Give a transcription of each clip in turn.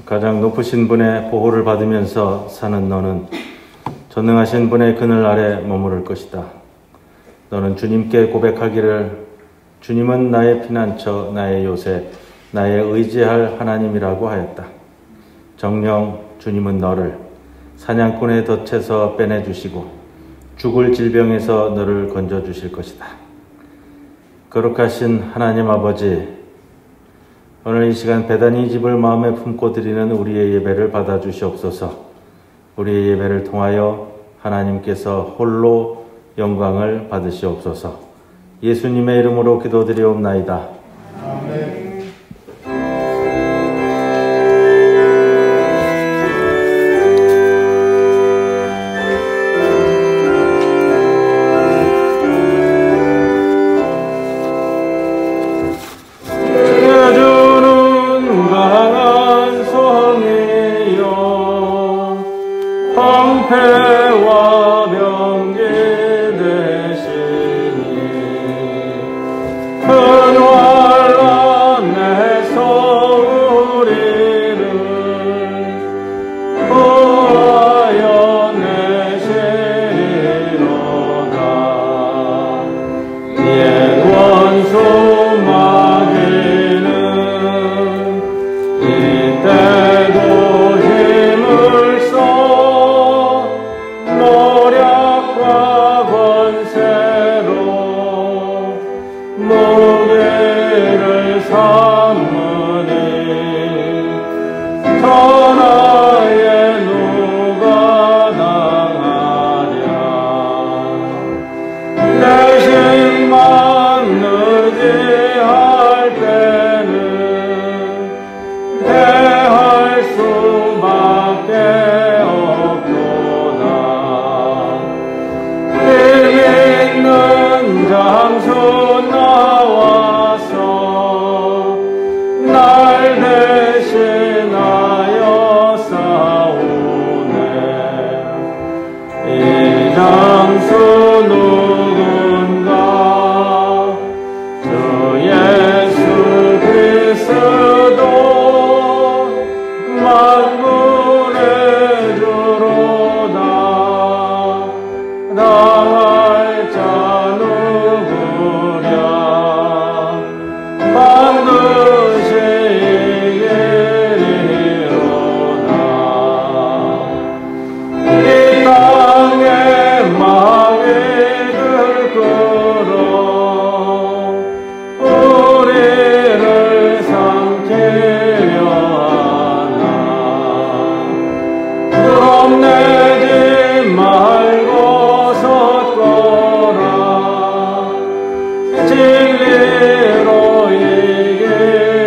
가장 높으신 분의 보호를 받으면서 사는 너는 전능하신 분의 그늘 아래 머무를 것이다. 너는 주님께 고백하기를 주님은 나의 피난처, 나의 요새, 나의 의지할 하나님이라고 하였다. 정녕 주님은 너를 사냥꾼의 덫에서 빼내주시고 죽을 질병에서 너를 건져주실 것이다. 거룩하신 하나님 아버지, 오늘 이 시간 베다니 집을 마음에 품고 드리는 우리의 예배를 받아주시옵소서. 우리의 예배를 통하여 하나님께서 홀로 영광을 받으시옵소서. 예수님의 이름으로 기도드리옵나이다. 아멘. 방패와 병기 되시니 큰 환난에서 우리를 구하여 내시리로다. 옛 원수 마귀는 이때도 힘을 써 모략과 권세로 무게를 삼으니 전하에 누가 당하랴. 대신만 의지할 때는 대할 수밖에 없도다. 있는 장수 나와서 날 대신하여 싸우네. 이 장수 누군가? 주 예수 그리스도 만군의 주로다. 당할 자 누구랴? 반드시 이기리로다. 이 땅에 마귀들 끌어 우리를 삼키려 하나. 겁내지 말고 섰거라. 진리로 이기리로다.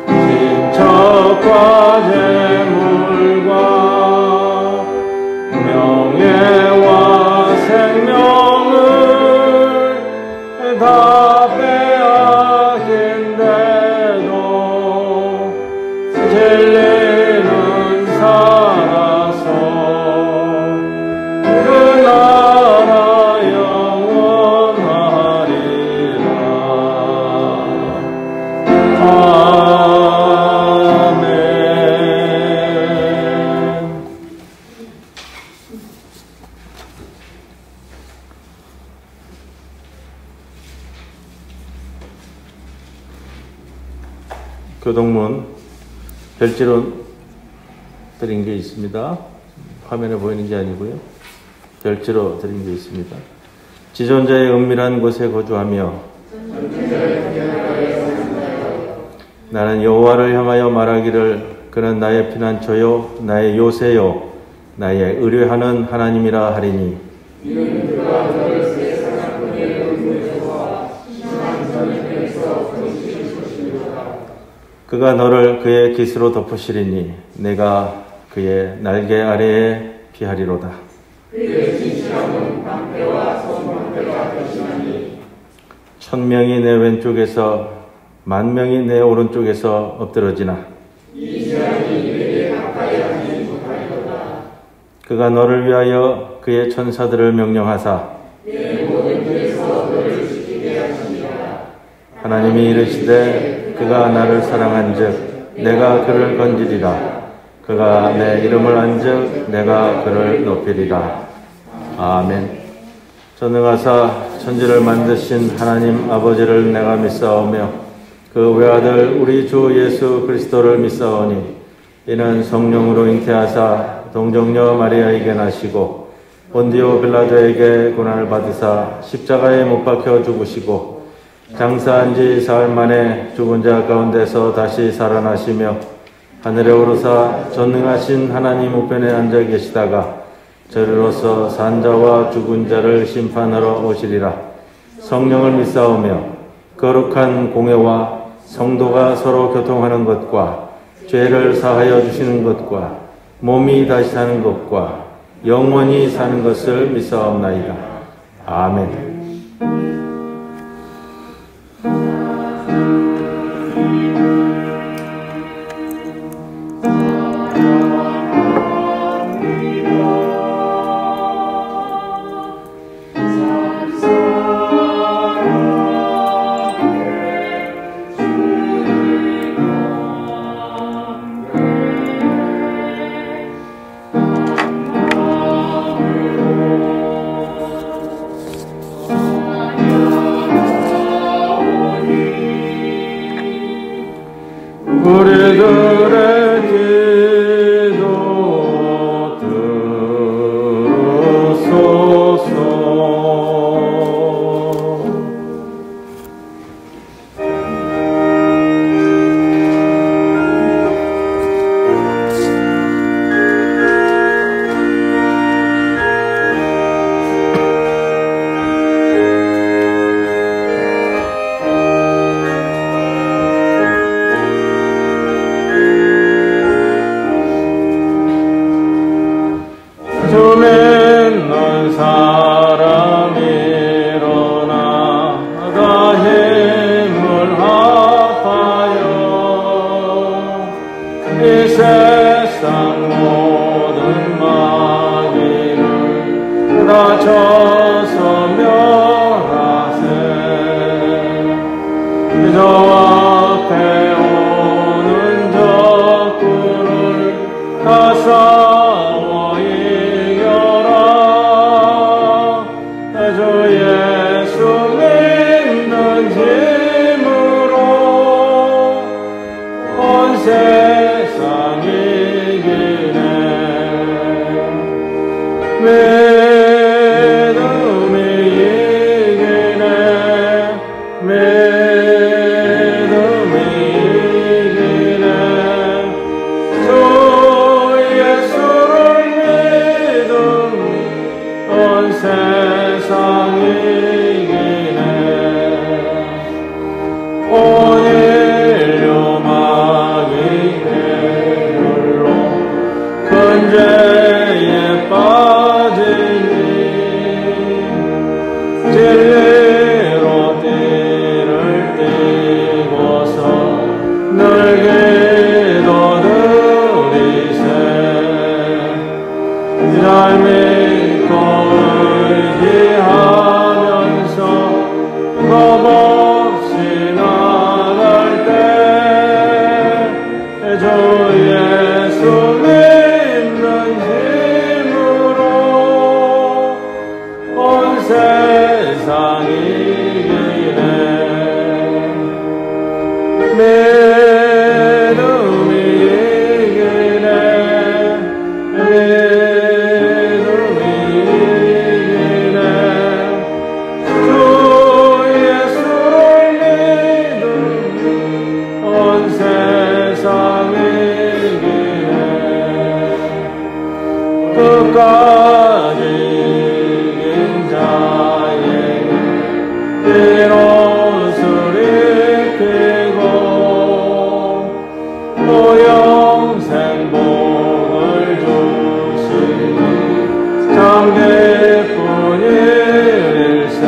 친척과 재물과 명예와 생명을 다 빼앗긴데도 진리는 살아서 그 나라 영원하리라. 아멘. 교동문 별지로 드린 게 있습니다. 화면에 보이는 게 아니고요. 별지로 드린 게 있습니다. 지존자의 은밀한 곳에 거주하며 나는 여호와를 향하여 말하기를 그는 나의 피난처요 나의 요새요 나의 의뢰하는 하나님이라 하리니. 그가 너를 그의 깃으로 덮으시리니 내가 그의 날개 아래에 피하리로다. 그의 진실함은 방패와 성방패가 되시나니 1000명이 내 왼쪽에서 10,000명이 내 오른쪽에서 엎드러지나 이 재앙이 내게 가까이 하지 못하리로다. 그가 너를 위하여 그의 천사들을 명령하사 내 모든 길에서 너를 지키게 하시니라. 하나님이 이르시되 그가 나를 사랑한즉 내가 그를 건지리라. 그가 내 이름을 안즉 내가 그를 높이리라. 아멘. 전능하사 천지를 만드신 하나님 아버지를 내가 믿사오며 그 외아들 우리 주 예수 그리스도를 믿사오니 이는 성령으로 잉태하사 동정녀 마리아에게 나시고 본디오 빌라도에게 고난을 받으사 십자가에 못 박혀 죽으시고 장사한 지 사흘 만에 죽은 자 가운데서 다시 살아나시며 하늘에 오르사 전능하신 하나님 우편에 앉아 계시다가 저리로서 산자와 죽은 자를 심판하러 오시리라. 성령을 믿사오며 거룩한 공회와 성도가 서로 교통하는 것과 죄를 사하여 주시는 것과 몸이 다시 사는 것과 영원히 사는 것을 믿사옵나이다. 아멘. 우리들의 기도 들으소서. 주 믿는 사람 일어나 다 힘을 합하여 이 세상 모든 마귀를 다 쳐서 멸하세. 저 앞에 오는 적군을 다 싸워 이겨라. 주 예수 믿는 힘으로 온 세상 이기네. 믿음이 이기네. 믿음이 이기네. 주 예수를 믿음이 온 세상 이기네. 온 인류 마귀의 율로 큰 죄에 빠지니 진리로 띠를 띠고서 늘 기도드리세. 잘 믿고 의지하면서 겁없이 나갈 때 주 예수 믿는 힘으로 온 세상 이기네. 믿음이 이기네. 믿음이 이기네. 주 예수를 믿음 온 세상 이기네. 끝까지 이긴 자에게 이롯을 입히고 또 영생 복을 주시니 참 기쁜 일일세.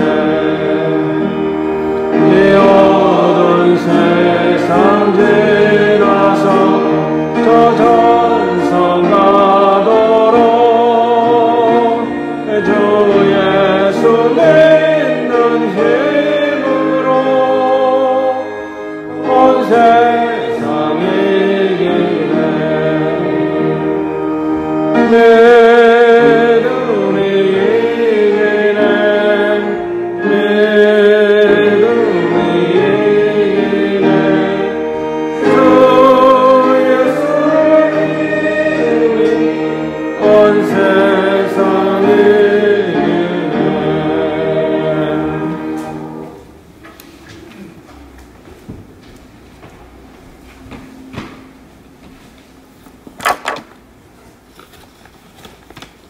이 어두운 세상 지나서 저 전성 가도록 주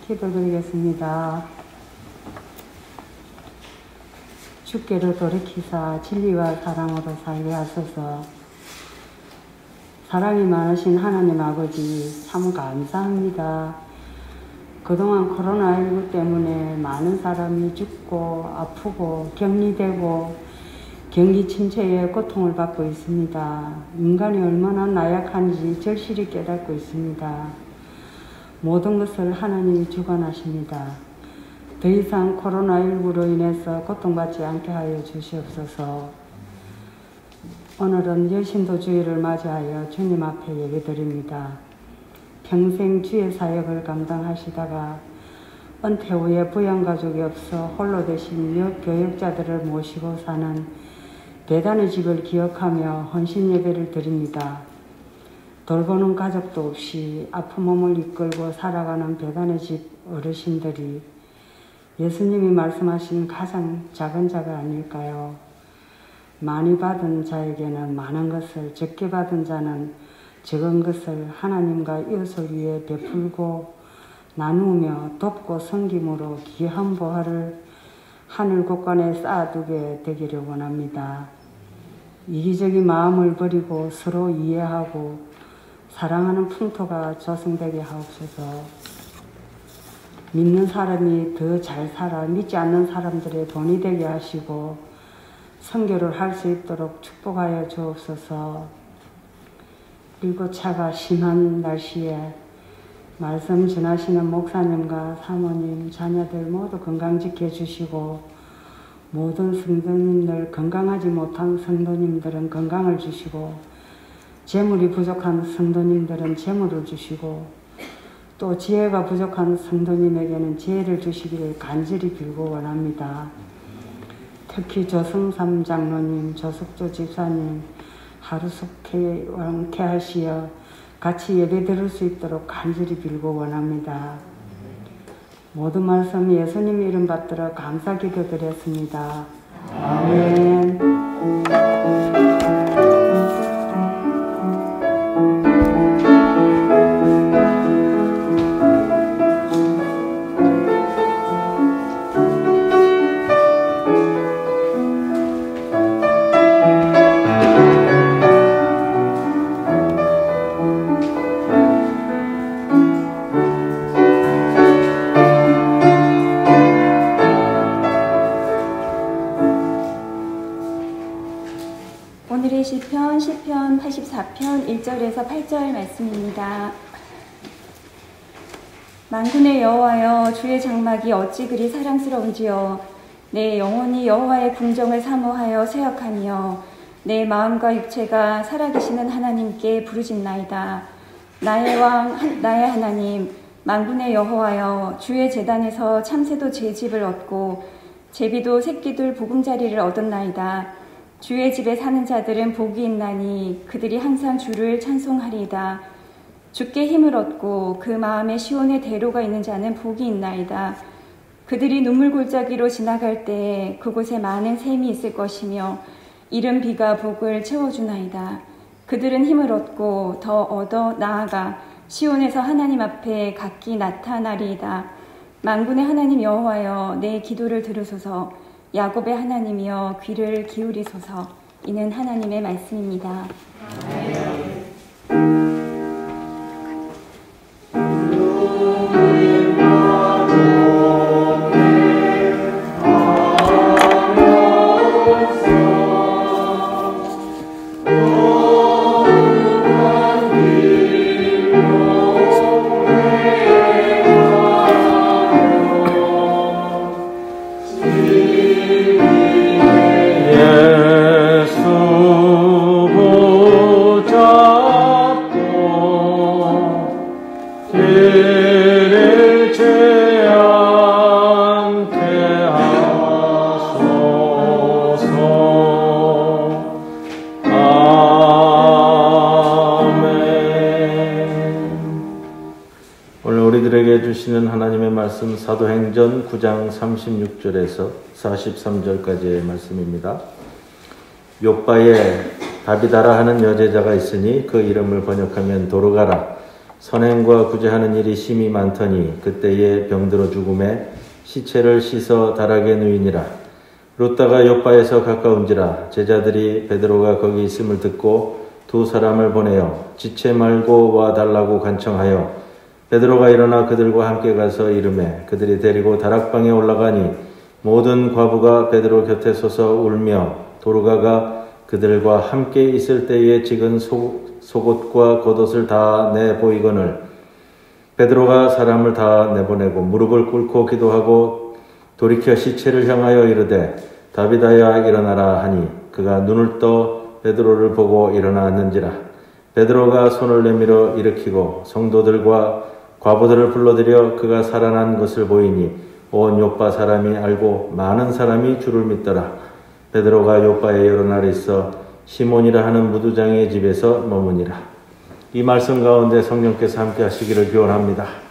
기도드리겠습니다. 주께로 돌이키사 진리와 사랑으로 살게 하소서. 사랑이 많으신 하나님 아버지 참 감사합니다. 그동안 코로나19 때문에 많은 사람이 죽고 아프고 격리되고 경기 침체에 고통을 받고 있습니다. 인간이 얼마나 나약한지 절실히 깨닫고 있습니다. 모든 것을 하나님이 주관하십니다. 더 이상 코로나19로 인해서 고통받지 않게 하여 주시옵소서. 오늘은 여신도주의를 맞이하여 주님 앞에 예배드립니다. 평생 주의 사역을 감당하시다가 은퇴 후에 부양가족이 없어 홀로 되신 교역자들을 모시고 사는 배단의 집을 기억하며 헌신 예배를 드립니다. 돌보는 가족도 없이 아픈 몸을 이끌고 살아가는 배단의 집 어르신들이 예수님이 말씀하신 가장 작은 자가 아닐까요? 많이 받은 자에게는 많은 것을, 적게 받은 자는 적은 것을 하나님과 이웃을 위해 베풀고 나누며 돕고 섬김으로 귀한 보화를 하늘 곳간에 쌓아두게 되기를 원합니다. 이기적인 마음을 버리고 서로 이해하고 사랑하는 풍토가 조성되게 하옵소서. 믿는 사람이 더 잘 살아 믿지 않는 사람들의 본이 되게 하시고 선교를 할 수 있도록 축복하여 주옵소서. 일교차가 심한 날씨에 말씀 전하시는 목사님과 사모님, 자녀들 모두 건강 지켜주시고 모든 성도님들, 건강하지 못한 성도님들은 건강을 주시고 재물이 부족한 성도님들은 재물을 주시고 또 지혜가 부족한 성도님에게는 지혜를 주시기를 간절히 빌고 원합니다. 특히 조승삼 장로님, 조숙조 집사님 하루속히 완쾌하시어 같이 예배 드릴 수 있도록 간절히 빌고 원합니다. 모든 말씀 예수님 이름 받들어 감사 기도드렸습니다. 아멘. 시편 84편 1절에서 8절 말씀입니다. 만군의 여호와여, 주의 장막이 어찌 그리 사랑스러운지요. 내 영혼이 여호와의 궁정을 사모하여 쇠약하며 내 마음과 육체가 살아계시는 하나님께 부르짖나이다. 나의 왕, 나의 하나님, 만군의 여호와여, 주의 제단에서 참새도 제 집을 얻고 제비도 새끼들 보금자리를 얻었나이다. 주의 집에 사는 자들은 복이 있나니 그들이 항상 주를 찬송하리이다. 주께 힘을 얻고 그 마음에 시온의 대로가 있는 자는 복이 있나이다. 그들이 눈물 골짜기로 지나갈 때에 그곳에 많은 샘이 있을 것이며 이른 비가 복을 채워주나이다. 그들은 힘을 얻고 더 얻어 나아가 시온에서 하나님 앞에 각기 나타나리이다. 만군의 하나님 여호와여, 내 기도를 들으소서. 야곱의 하나님이여, 귀를 기울이소서. 이는 하나님의 말씀입니다. 예수 주시는 하나님의 말씀 사도행전 9장 36절에서 43절까지의 말씀입니다. 욥바에 다비다라 하는 여제자가 있으니 그 이름을 번역하면 도르가라. 선행과 구제하는 일이 심히 많더니 그때에 병들어 죽음에 시체를 씻어 다락에 누이니라. 룻다가 욥바에서 가까운지라. 제자들이 베드로가 거기 있음을 듣고 두 사람을 보내어 지체 말고 와 달라고 간청하여 베드로가 일어나 그들과 함께 가서 이르매 그들이 데리고 다락방에 올라가니 모든 과부가 베드로 곁에 서서 울며 도르가가 그들과 함께 있을 때에 찍은 속옷과 겉옷을 다 내보이거늘 베드로가 사람을 다 내보내고 무릎을 꿇고 기도하고 돌이켜 시체를 향하여 이르되 다비다야 일어나라 하니 그가 눈을 떠 베드로를 보고 일어나 앉는지라. 베드로가 손을 내밀어 일으키고 성도들과 과부들을 불러들여 그가 살아난 것을 보이니 온 욥바 사람이 알고 많은 사람이 주를 믿더라. 베드로가 욥바에 여러 날 있어 시몬이라 하는 무두장의 집에서 머무니라. 이 말씀 가운데 성령께서 함께 하시기를 기원합니다.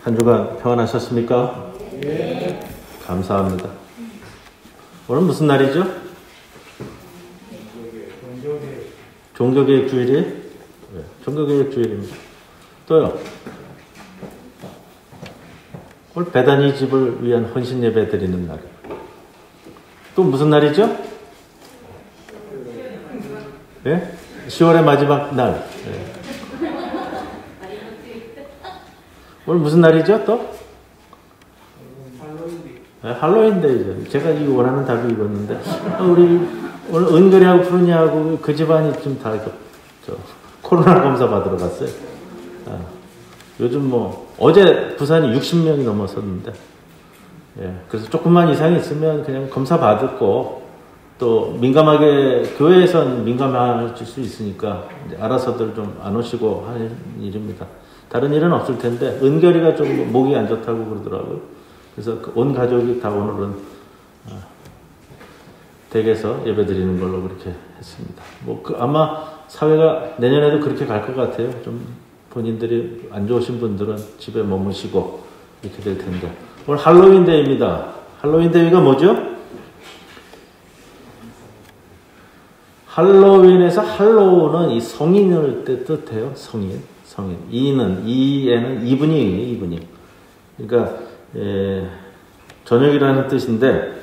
한 주간 평안하셨습니까? 네. 감사합니다. 오늘 무슨 날이죠? 종교개혁 주일이에요? 네, 종교개혁 주일입니다. 또요? 오늘 베다니 집을 위한 헌신 예배 드리는 날. 또 무슨 날이죠? 네? 10월의 마지막 날. 네. 오늘 무슨 날이죠? 또? 네, 할로윈데이죠. 제가 이 원하는 답이 이거였는데 우리 오늘 은결이하고 푸르니하고 그 집안이 좀 다 코로나 검사 받으러 갔어요. 요즘 뭐 어제 부산이 60명이 넘었었는데, 예, 그래서 조금만 이상이 있으면 그냥 검사 받고 또 민감하게 교회에선 민감할 수 있으니까 이제 알아서들 좀 안 오시고 하는 일입니다. 다른 일은 없을 텐데 은결이가 좀 목이 안 좋다고 그러더라고요. 그래서 온 가족이 다 오늘은 댁에서 예배드리는 걸로 그렇게 했습니다. 뭐 아마 사회가 내년에도 그렇게 갈 것 같아요. 좀 본인들이 안 좋으신 분들은 집에 머무시고 이렇게 될 텐데. 오늘 할로윈데이입니다. 할로윈데이가 뭐죠? 할로윈에서 할로우는 이 성인을 뜻해요. 성인. 이에는 이브닝이에요. 이브닝. 그러니까 저녁이라는 뜻인데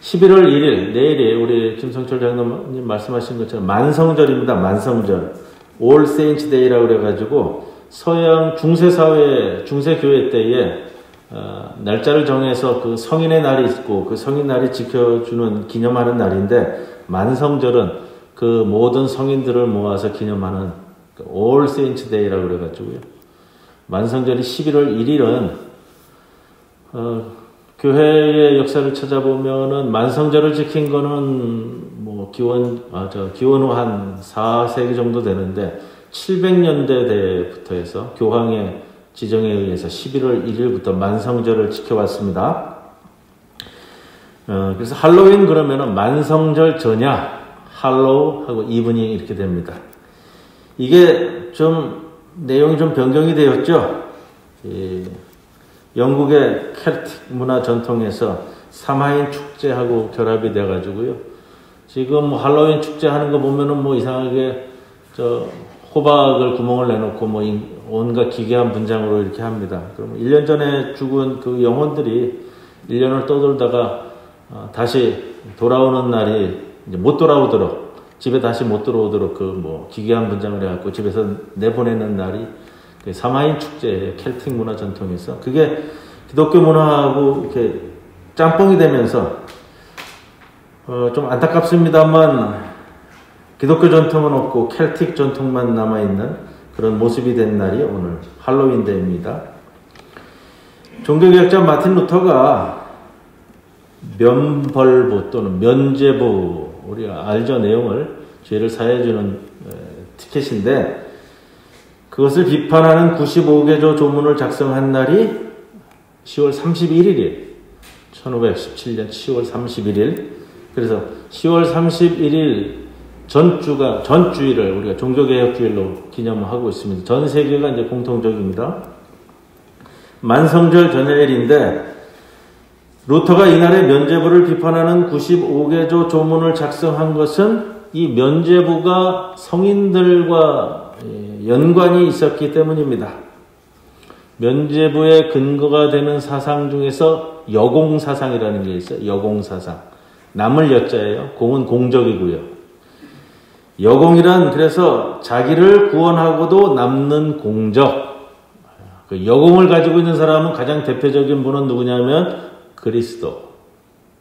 11월 1일 내일이 우리 김성철 장로님 말씀하신 것처럼 만성절입니다. 만성절. All Saints Day라고 그래가지고 서양 중세사회 중세교회 때에 날짜를 정해서 그 성인의 날이 있고 그 성인 날이 지켜주는 기념하는 날인데 만성절은 그 모든 성인들을 모아서 기념하는 All Saints Day라고 그래가지고요. 만성절이 11월 1일은 교회의 역사를 찾아보면은 만성절을 지킨 거는 뭐 기원 후 한 4세기 정도 되는데 700년대부터 해서 교황의 지정에 의해서 11월 1일부터 만성절을 지켜왔습니다. 그래서 할로윈 그러면은 만성절 전야 할로우하고 이브닝 이렇게 됩니다. 이게 좀 내용이 좀 변경이 되었죠. 영국의 켈틱 문화 전통에서 사마인 축제하고 결합이 돼가지고요. 지금 할로윈 축제 하는 거 보면은 뭐 이상하게 호박을 구멍을 내놓고 뭐 온갖 기괴한 분장으로 이렇게 합니다. 그럼 1년 전에 죽은 그 영혼들이 1년을 떠돌다가 다시 돌아오는 날이 이제 못 돌아오도록 집에 다시 못 들어오도록 그 뭐 기괴한 분장을 해갖고 집에서 내보내는 날이 사마인 축제의 켈틱 문화 전통에서 그게 기독교 문화하고 이렇게 짬뽕이 되면서 좀 안타깝습니다만 기독교 전통은 없고 켈틱 전통만 남아있는 그런 모습이 된 날이 오늘 할로윈데이입니다. 종교개혁자 마틴 루터가 면벌부 또는 면죄부 우리가 알죠 내용을 죄를 사해주는 티켓인데 그것을 비판하는 95개조 조문을 작성한 날이 10월 31일이에요. 1517년 10월 31일. 그래서 10월 31일 전주일을 우리가 종교개혁주일로 기념하고 있습니다. 전 세계가 이제 공통적입니다. 만성절 전야일인데 루터가 이날의 면죄부를 비판하는 95개조 조문을 작성한 것은 이 면죄부가 성인들과 연관이 있었기 때문입니다. 면죄부의 근거가 되는 사상 중에서 여공사상이라는 게 있어요. 여공사상. 남을 여자예요. 공은 공적이고요. 여공이란 그래서 자기를 구원하고도 남는 공적. 그 여공을 가지고 있는 사람은 가장 대표적인 분은 누구냐면 그리스도.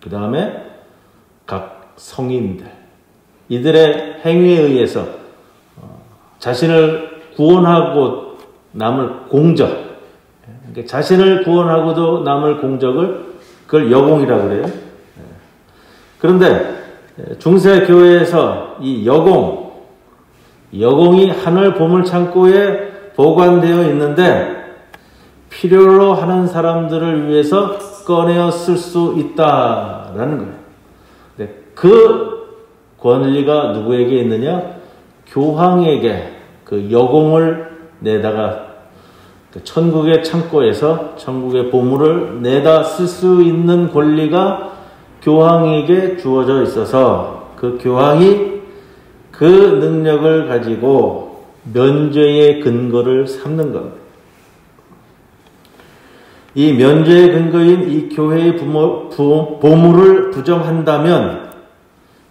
그 다음에 각 성인들. 이들의 행위에 의해서 자신을 구원하고 남을 공적. 그러니까 자신을 구원하고도 남을 공적을 그걸 여공이라고 그래요. 그런데 중세 교회에서 이 여공이 하늘 보물창고에 보관되어 있는데 필요로 하는 사람들을 위해서 꺼내어 쓸 수 있다라는 거예요. 그 권리가 누구에게 있느냐? 교황에게 그 여공을 내다가 천국의 창고에서 천국의 보물을 내다 쓸 수 있는 권리가 교황에게 주어져 있어서 그 교황이 그 능력을 가지고 면죄의 근거를 삼는 겁니다. 이 면죄의 근거인 이 교회의 보물을 부정한다면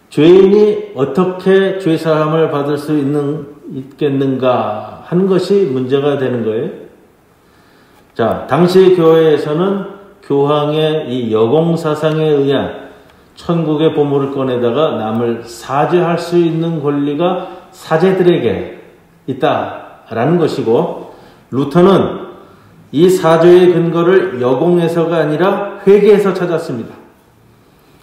죄인이 어떻게 죄사함을 받을 수 있겠는가 하는 것이 문제가 되는 거예요. 자, 당시 교회에서는 교황의 이 여공사상에 의한 천국의 보물을 꺼내다가 남을 사죄할 수 있는 권리가 사제들에게 있다라는 것이고, 루터는 이 사죄의 근거를 여공에서가 아니라 회개에서 찾았습니다.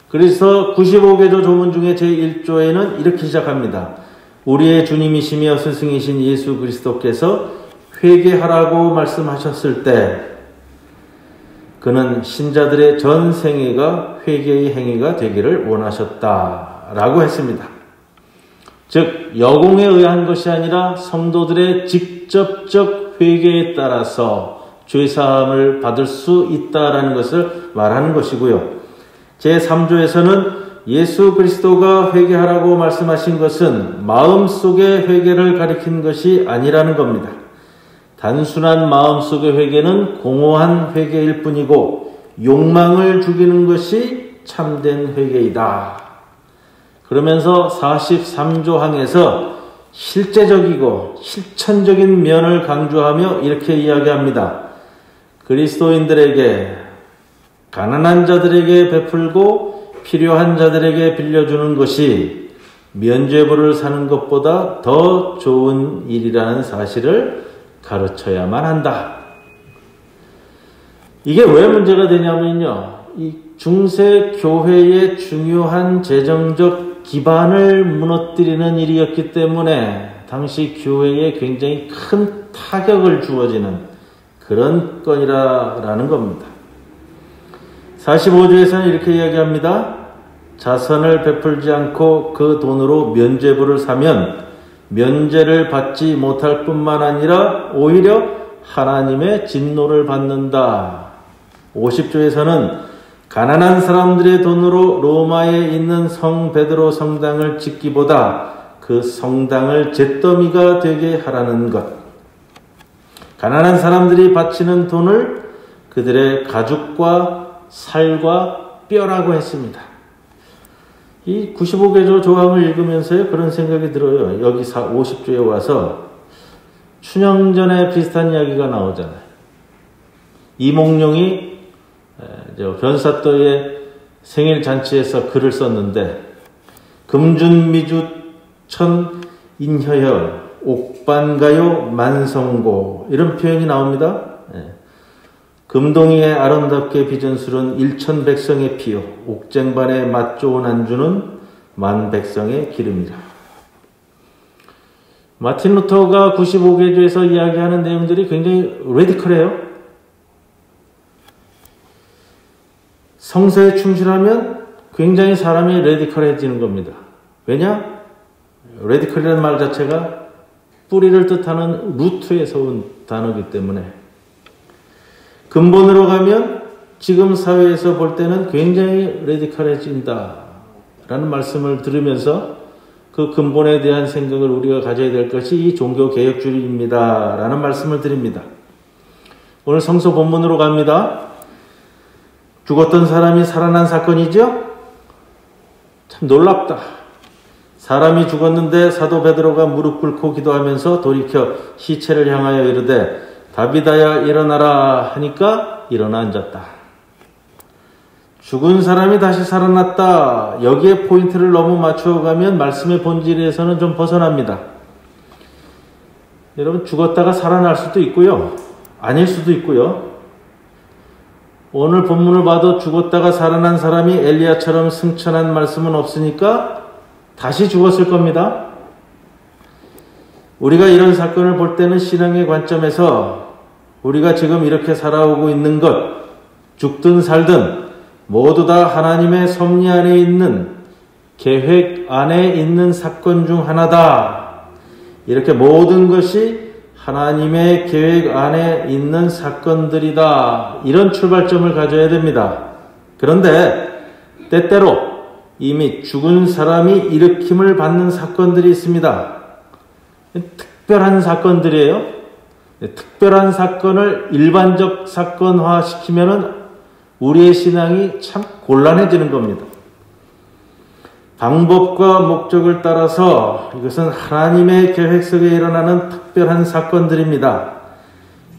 그래서 95개조 조문 중에 제1조에는 이렇게 시작합니다. 우리의 주님이시며 스승이신 예수 그리스도께서 회개하라고 말씀하셨을 때 그는 신자들의 전 생애가 회개의 행위가 되기를 원하셨다라고 했습니다. 즉 여공에 의한 것이 아니라 성도들의 직접적 회개에 따라서 죄사함을 받을 수 있다라는 것을 말하는 것이고요. 제3조에서는 예수 그리스도가 회개하라고 말씀하신 것은 마음속의 회개를 가리킨 것이 아니라는 겁니다. 단순한 마음속의 회개는 공허한 회개일 뿐이고 욕망을 죽이는 것이 참된 회개이다. 그러면서 43조 항에서 실제적이고 실천적인 면을 강조하며 이렇게 이야기합니다. 그리스도인들에게 가난한 자들에게 베풀고 필요한 자들에게 빌려주는 것이 면죄부를 사는 것보다 더 좋은 일이라는 사실을 가르쳐야만 한다. 이게 왜 문제가 되냐면요. 이 중세 교회의 중요한 재정적 기반을 무너뜨리는 일이었기 때문에 당시 교회에 굉장히 큰 타격을 주어지는 그런 건이라는 겁니다. 45조에서는 이렇게 이야기합니다. 자선을 베풀지 않고 그 돈으로 면죄부를 사면 면죄를 받지 못할 뿐만 아니라 오히려 하나님의 진노를 받는다. 50조에서는 가난한 사람들의 돈으로 로마에 있는 성 베드로 성당을 짓기보다 그 성당을 잿더미가 되게 하라는 것. 가난한 사람들이 바치는 돈을 그들의 가죽과 살과 뼈라고 했습니다. 이 95개조 조항을 읽으면서요, 그런 생각이 들어요. 여기 50조에 와서 춘향전에 비슷한 이야기가 나오잖아요. 이몽룡이 변사또의 생일 잔치에서 글을 썼는데, 금준미주천 인혀여 옥반가요 만성고, 이런 표현이 나옵니다. 금동이의 아름답게 빚은 술은 일천백성의 피요 옥쟁반의 맛 좋은 안주는 만백성의 기름이라. 마틴 루터가 95개조에서 이야기하는 내용들이 굉장히 레디컬해요. 성서에 충실하면 굉장히 사람이 레디컬해지는 겁니다. 왜냐? 레디컬이라는 말 자체가 뿌리를 뜻하는 루트에서 온 단어이기 때문에. 근본으로 가면 지금 사회에서 볼 때는 굉장히 레디컬해진다 라는 말씀을 들으면서 그 근본에 대한 생각을 우리가 가져야 될 것이 이 종교개혁주의입니다 라는 말씀을 드립니다. 오늘 성서 본문으로 갑니다. 죽었던 사람이 살아난 사건이죠? 참 놀랍다. 사람이 죽었는데 사도 베드로가 무릎 꿇고 기도하면서 돌이켜 시체를 향하여 이르되 다비다야 일어나라 하니까 일어나 앉았다. 죽은 사람이 다시 살아났다. 여기에 포인트를 너무 맞춰가면 말씀의 본질에서는 좀 벗어납니다. 여러분, 죽었다가 살아날 수도 있고요. 아닐 수도 있고요. 오늘 본문을 봐도 죽었다가 살아난 사람이 엘리야처럼 승천한 말씀은 없으니까 다시 죽었을 겁니다. 우리가 이런 사건을 볼 때는 신앙의 관점에서 우리가 지금 이렇게 살아오고 있는 것, 죽든 살든 모두 다 하나님의 섭리 안에 있는, 계획 안에 있는 사건 중 하나다. 이렇게 모든 것이 하나님의 계획 안에 있는 사건들이다. 이런 출발점을 가져야 됩니다. 그런데 때때로 이미 죽은 사람이 일으킴을 받는 사건들이 있습니다. 특별한 사건들이에요. 특별한 사건을 일반적 사건화 시키면은 우리의 신앙이 참 곤란해지는 겁니다. 방법과 목적을 따라서 이것은 하나님의 계획 속에 일어나는 특별한 사건들입니다.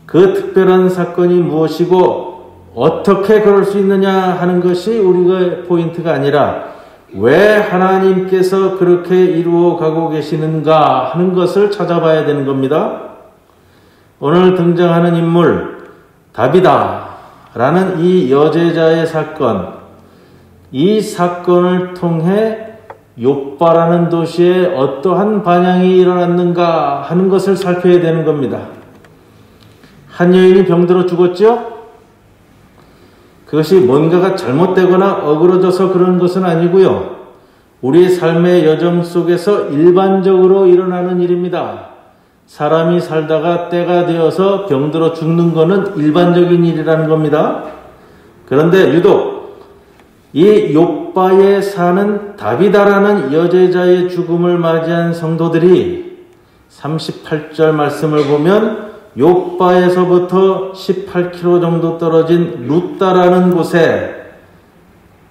그 특별한 사건이 무엇이고 어떻게 그럴 수 있느냐 하는 것이 우리의 포인트가 아니라 왜 하나님께서 그렇게 이루어 가고 계시는가 하는 것을 찾아봐야 되는 겁니다. 오늘 등장하는 인물 다비다라는 이 여제자의 사건, 이 사건을 통해 욥바라는 도시에 어떠한 반향이 일어났는가 하는 것을 살펴야 되는 겁니다. 한 여인이 병들어 죽었죠? 그것이 뭔가가 잘못되거나 어그러져서 그런 것은 아니고요. 우리의 삶의 여정 속에서 일반적으로 일어나는 일입니다. 사람이 살다가 때가 되어서 병들어 죽는 것은 일반적인 일이라는 겁니다. 그런데 유독 이 욥바에 사는 다비다라는 여제자의 죽음을 맞이한 성도들이 38절 말씀을 보면 욥바에서부터 18km 정도 떨어진 루다라는 곳에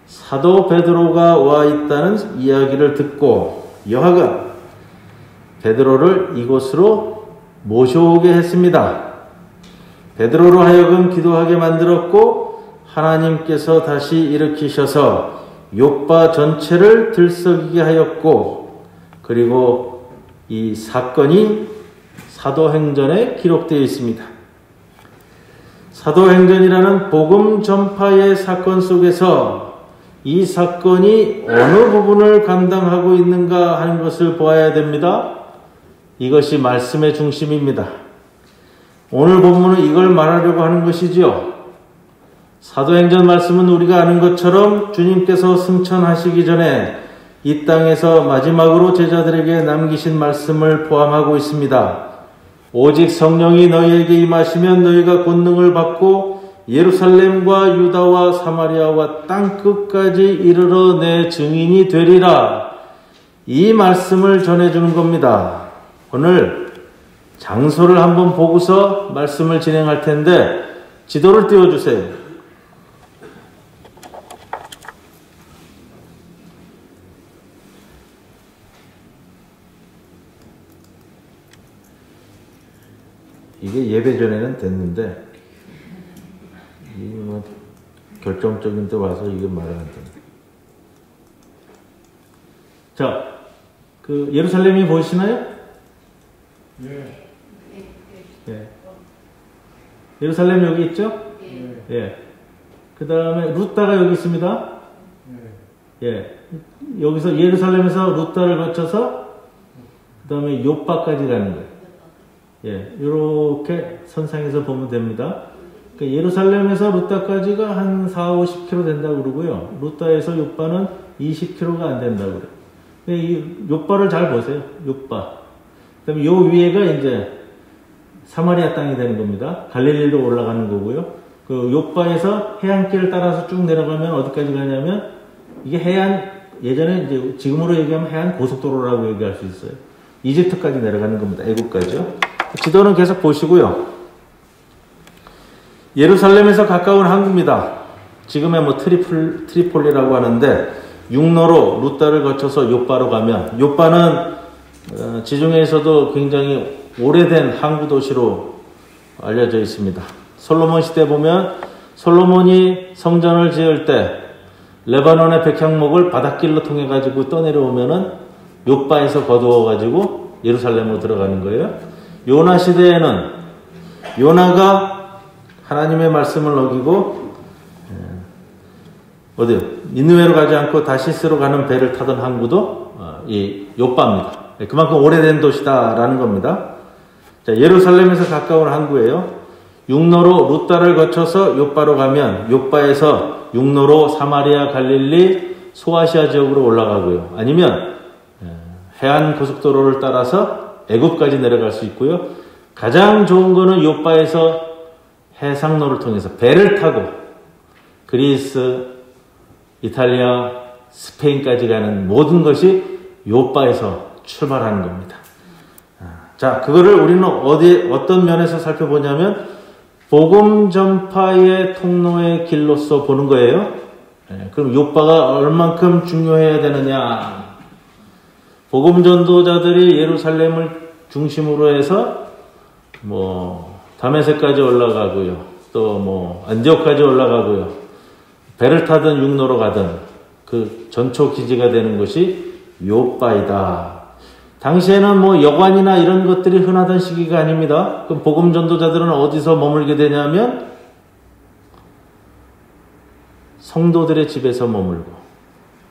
사도 베드로가 와 있다는 이야기를 듣고 여하가 베드로를 이곳으로 모셔오게 했습니다. 베드로로 하여금 기도하게 만들었고 하나님께서 다시 일으키셔서 욥바 전체를 들썩이게 하였고 그리고 이 사건이 사도행전에 기록되어 있습니다. 사도행전이라는 복음 전파의 사건 속에서 이 사건이 어느 부분을 감당하고 있는가 하는 것을 보아야 됩니다. 이것이 말씀의 중심입니다. 오늘 본문은 이걸 말하려고 하는 것이지요. 사도행전 말씀은 우리가 아는 것처럼 주님께서 승천하시기 전에 이 땅에서 마지막으로 제자들에게 남기신 말씀을 포함하고 있습니다. 오직 성령이 너희에게 임하시면 너희가 권능을 받고 예루살렘과 유다와 사마리아와 땅끝까지 이르러 내 증인이 되리라. 이 말씀을 전해주는 겁니다. 오늘 장소를 한번 보고서 말씀을 진행할 텐데 지도를 띄워주세요. 이게 예배 전에는 됐는데 이 뭐 결정적인 데 와서 이게 말을 안 되네. 자, 그 예루살렘이 보이시나요? 네. 예. 예루살렘 여기 있죠? 예. 그 다음에 루다가 여기 있습니다. 예. 여기서 예루살렘에서 루다를 거쳐서 그 다음에 욥바까지 가는 거예요. 예, 이렇게 선상에서 보면 됩니다. 그러니까 예루살렘에서 루다까지가 한 40-50km 된다고 그러고요. 루다에서 욥바는 20km가 안 된다고 그래요. 이 욥바를 잘 보세요. 욥바. 그다음에 요 위에가 이제 사마리아 땅이 되는 겁니다. 갈릴리로 올라가는 거고요. 그 욥바에서 해안길을 따라서 쭉 내려가면 어디까지 가냐면 이게 해안, 예전에 이제 지금으로 얘기하면 해안 고속도로라고 얘기할 수 있어요. 이집트까지 내려가는 겁니다. 애국까지요. 지도는 계속 보시고요. 예루살렘에서 가까운 항구입니다. 지금의 뭐 트리폴리라고 하는데 육로로 루다를 거쳐서 욥바로 가면 욥바는 지중해에서도 굉장히 오래된 항구 도시로 알려져 있습니다. 솔로몬 시대 보면 솔로몬이 성전을 지을 때 레바논의 백향목을 바닷길로 통해 가지고 떠내려오면은 욥바에서 거두어 가지고 예루살렘으로 들어가는 거예요. 요나 시대에는 요나가 하나님의 말씀을 어기고 어디요? 니느웨로 가지 않고 다시스로 가는 배를 타던 항구도 이 욥바입니다. 그만큼 오래된 도시다라는 겁니다. 자, 예루살렘에서 가까운 항구예요. 육로로 루다를 거쳐서 욥바로 가면 욥바에서 육로로 사마리아, 갈릴리, 소아시아 지역으로 올라가고요. 아니면 해안 고속도로를 따라서 애굽까지 내려갈 수 있고요. 가장 좋은 거는 요바에서 해상로를 통해서 배를 타고 그리스, 이탈리아, 스페인까지 가는 모든 것이 요바에서 출발하는 겁니다. 자, 그거를 우리는 어떤 면에서 살펴보냐면 복음 전파의 통로의 길로서 보는 거예요. 그럼 요바가 얼만큼 중요해야 되느냐? 복음 전도자들이 예루살렘을 중심으로 해서 다메섹까지 올라가고요. 또 안디옥까지 올라가고요. 배를 타든 육로로 가든 그 전초 기지가 되는 것이 요바이다. 당시에는 여관이나 이런 것들이 흔하던 시기가 아닙니다. 그럼 복음 전도자들은 어디서 머물게 되냐면 성도들의 집에서 머물고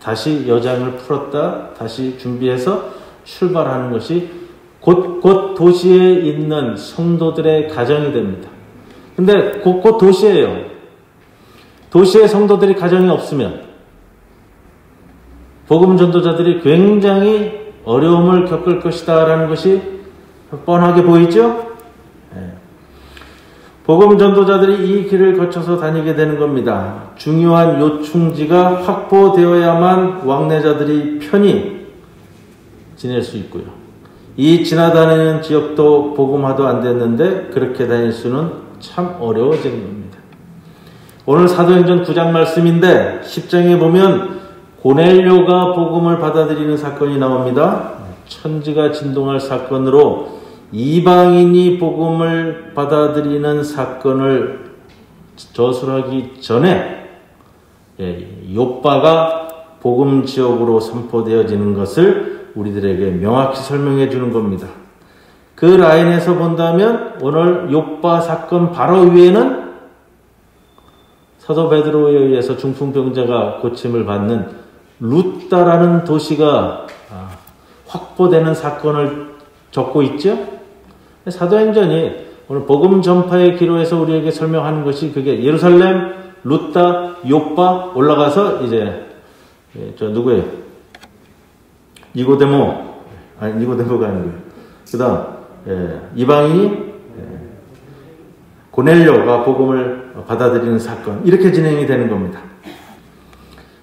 다시 여장을 풀었다 다시 준비해서 출발하는 것이 곳곳 도시에 있는 성도들의 가정이 됩니다. 근데 곳곳 도시예요. 도시에 성도들이 가정이 없으면 복음 전도자들이 굉장히 어려움을 겪을 것이다 라는 것이 뻔하게 보이죠? 복음 전도자들이 이 길을 거쳐서 다니게 되는 겁니다. 중요한 요충지가 확보되어야만 왕래자들이 편히 지낼 수 있고요. 이 지나다니는 지역도 복음화도 안 됐는데 그렇게 다닐 수는 참 어려워지는 겁니다. 오늘 사도행전 9장 말씀인데 10장에 보면 고넬료가 복음을 받아들이는 사건이 나옵니다. 천지가 진동할 사건으로 이방인이 복음을 받아들이는 사건을 저술하기 전에 요바가 복음 지역으로 선포되어지는 것을 우리들에게 명확히 설명해 주는 겁니다. 그 라인에서 본다면 오늘 요바 사건 바로 위에는 사도 베드로에 의해서 중풍병자가 고침을 받는 루다라는 도시가 확보되는 사건을 적고 있죠. 사도행전이 오늘 복음 전파의 기로에서 우리에게 설명하는 것이 그게 예루살렘, 루다, 요바 올라가서 이제 누구예요? 니고데모가 아니고요. 그다음 이방인이 고넬료가 복음을 받아들이는 사건 이렇게 진행이 되는 겁니다.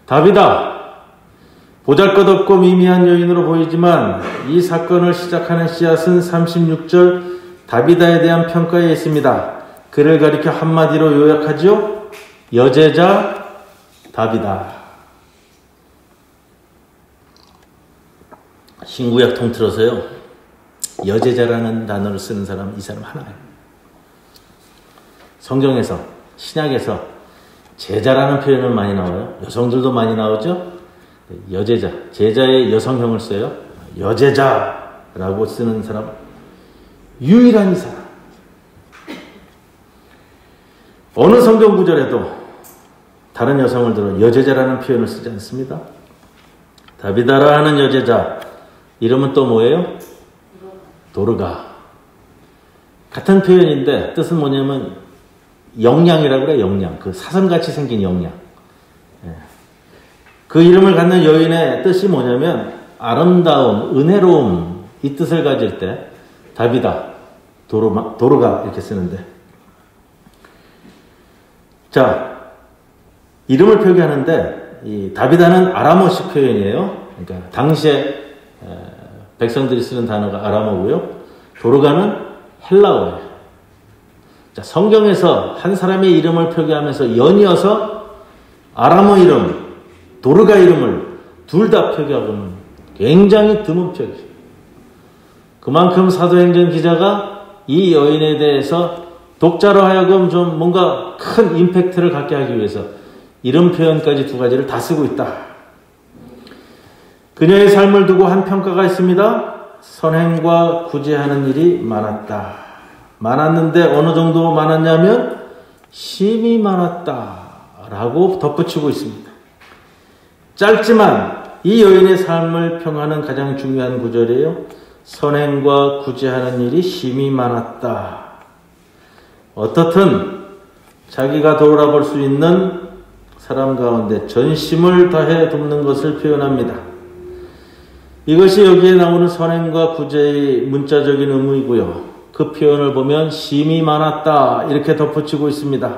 다비다 보잘것없고 미미한 여인으로 보이지만 이 사건을 시작하는 씨앗은 36절 다비다에 대한 평가에 있습니다. 그를 가리켜 한마디로 요약하죠. 여제자 다비다. 신구약 통틀어서요. 여제자라는 단어를 쓰는 사람 이 사람 하나예요. 성경에서 신약에서 제자라는 표현은 많이 나와요. 여성들도 많이 나오죠. 여제자, 제자의 여성형을 써요. 여제자라고 쓰는 사람 유일한 이 사람. 어느 성경 구절에도 다른 여성을 들어 여제자라는 표현을 쓰지 않습니다. 다비다라 하는 여제자 이름은 또 뭐예요? 도르가. 같은 표현인데 뜻은 뭐냐면 영양이라고 그래요. 영양. 그 사슴같이 생긴 영양. 그 이름을 갖는 여인의 뜻이 뭐냐면 아름다움, 은혜로움 이 뜻을 가질 때 다비다, 도르가 이렇게 쓰는데 자 이름을 표기하는데 이 다비다는 아람어식 표현이에요. 그러니까 당시에 백성들이 쓰는 단어가 아람어고요. 도르가는 헬라어예요. 자, 성경에서 한 사람의 이름을 표기하면서 연이어서 아람어 이름 도르가 이름을 둘 다 표기하고는 굉장히 드문 표기. 그만큼 사도행전 기자가 이 여인에 대해서 독자로 하여금 좀 뭔가 큰 임팩트를 갖게 하기 위해서 이름 표현까지 두 가지를 다 쓰고 있다. 그녀의 삶을 두고 한 평가가 있습니다. 선행과 구제하는 일이 많았다. 많았는데 어느 정도 많았냐면 심히 많았다라고 덧붙이고 있습니다. 짧지만 이 여인의 삶을 평하는 가장 중요한 구절이에요. 선행과 구제하는 일이 심히 많았다. 어떻든 자기가 돌아볼 수 있는 사람 가운데 전심을 다해 돕는 것을 표현합니다. 이것이 여기에 나오는 선행과 구제의 문자적인 의무이고요. 그 표현을 보면 심이 많았다 이렇게 덧붙이고 있습니다.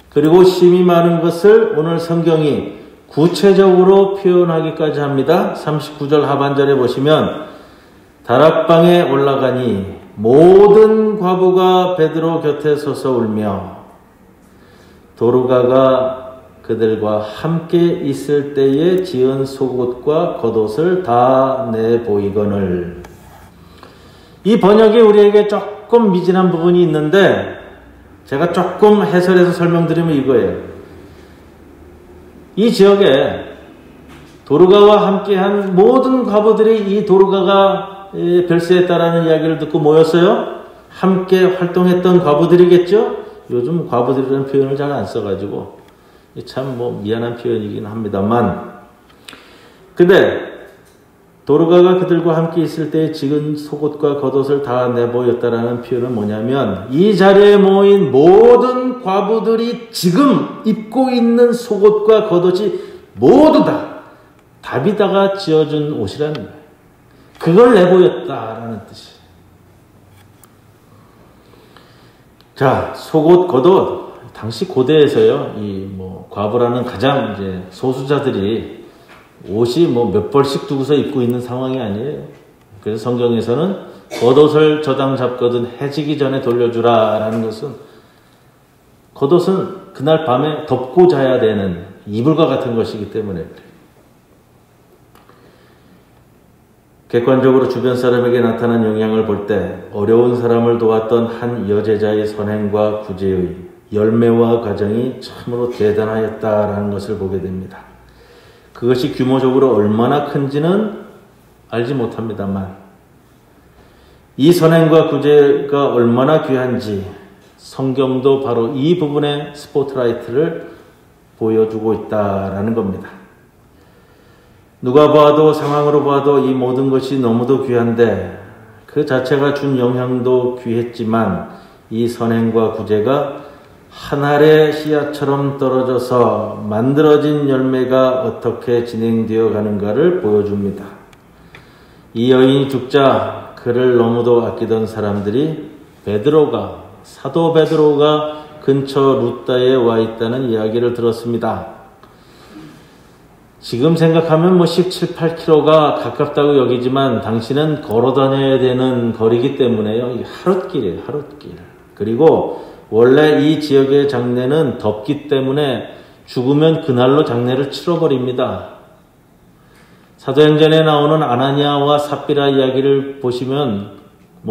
그리고 심이 많은 것을 오늘 성경이 구체적으로 표현하기까지 합니다. 39절 하반절에 보시면 다락방에 올라가니 모든 과부가 베드로 곁에 서서 울며 도르가가 그들과 함께 있을 때에 지은 속옷과 겉옷을 다 내보이거늘. 이 번역이 우리에게 조금 미진한 부분이 있는데 제가 조금 해설해서 설명드리면 이거예요. 이 지역에 도르가와 함께한 모든 과부들이 이 도르가가 별세했다라는 이야기를 듣고 모였어요. 함께 활동했던 과부들이겠죠. 요즘 과부들이라는 표현을 잘 안 써가지고 참 미안한 표현이긴 합니다만, 근데 도르가가 그들과 함께 있을 때 지은 속옷과 겉옷을 다 내보였다라는 표현은 뭐냐면 이 자리에 모인 모든 과부들이 지금 입고 있는 속옷과 겉옷이 모두 다 다비다가 지어준 옷이라는 거예요. 그걸 내보였다라는 뜻이에요. 자, 속옷, 겉옷. 당시 고대에서요, 과부라는 가장 이제 소수자들이 옷이 몇 벌씩 두고서 입고 있는 상황이 아니에요. 그래서 성경에서는 겉옷을 저당 잡거든 해지기 전에 돌려주라라는 것은 겉옷은 그날 밤에 덮고 자야 되는 이불과 같은 것이기 때문에 그래요. 객관적으로 주변 사람에게 나타난 영향을 볼 때 어려운 사람을 도왔던 한 여제자의 선행과 구제의 열매와 과정이 참으로 대단하였다라는 것을 보게 됩니다. 그것이 규모적으로 얼마나 큰지는 알지 못합니다만 이 선행과 구제가 얼마나 귀한지 성경도 바로 이 부분에 스포트라이트를 보여주고 있다라는 겁니다. 누가 봐도 상황으로 봐도 이 모든 것이 너무도 귀한데 그 자체가 준 영향도 귀했지만 이 선행과 구제가 한 알의 씨앗처럼 떨어져서 만들어진 열매가 어떻게 진행되어 가는가를 보여줍니다. 이 여인이 죽자 그를 너무도 아끼던 사람들이 사도 베드로가 근처 루다에 와 있다는 이야기를 들었습니다. 지금 생각하면 17, 8km가 가깝다고 여기지만 당시는 걸어 다녀야 되는 거리이기 때문에요. 이게 하룻길이에요, 하룻길. 그리고 원래 이 지역의 장례는 덥기 때문에 죽으면 그날로 장례를 치러버립니다. 사도행전에 나오는 아나니아와 삽비라 이야기를 보시면